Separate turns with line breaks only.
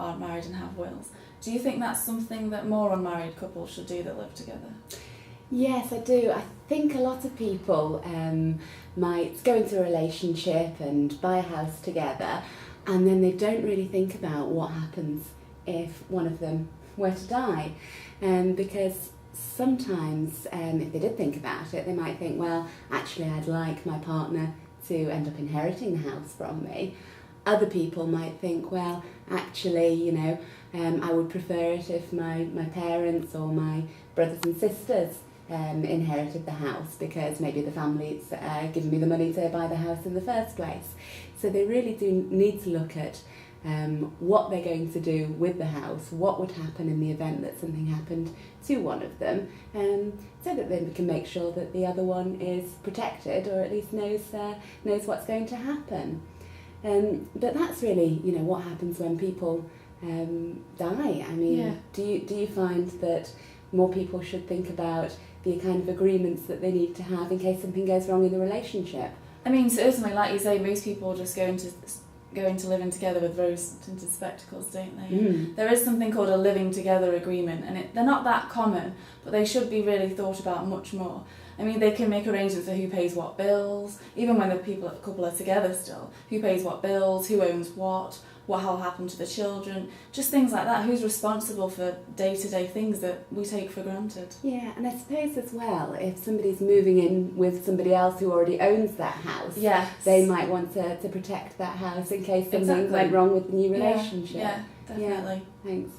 aren't married and have wills. Do you think that's something that more unmarried couples should do that live together?
Yes, I do. I think a lot of people might go into a relationship and buy a house together, and then they don't really think about what happens if one of them were to die. Because sometimes, if they did think about it, they might think, well, actually I'd like my partner to end up inheriting the house from me. Other people might think, well, actually, I would prefer it if my parents or my brothers and sisters inherited the house, because maybe the family's given me the money to buy the house in the first place. So they really do need to look at what they're going to do with the house, what would happen in the event that something happened to one of them, so that they can make sure that the other one is protected, or at least knows what's going to happen. But that's really, what happens when people die. I mean, do you find that more people should think about the kind of agreements that they need to have in case something goes wrong in the relationship?
I mean, certainly, like you say, most people just go into living together with rose-tinted spectacles, don't they? There is something called a living together agreement, and they're not that common, but they should be really thought about much more. I mean, they can make arrangements for who pays what bills, even when the couple are together still. Who pays what bills, who owns what will happen to the children, just things like that. Who's responsible for day-to-day things that we take for granted?
Yeah, and I suppose as well, if somebody's moving in with somebody else who already owns that house, they might want to protect that house in case something went wrong with the new relationship.
Yeah, definitely.
Yeah, thanks.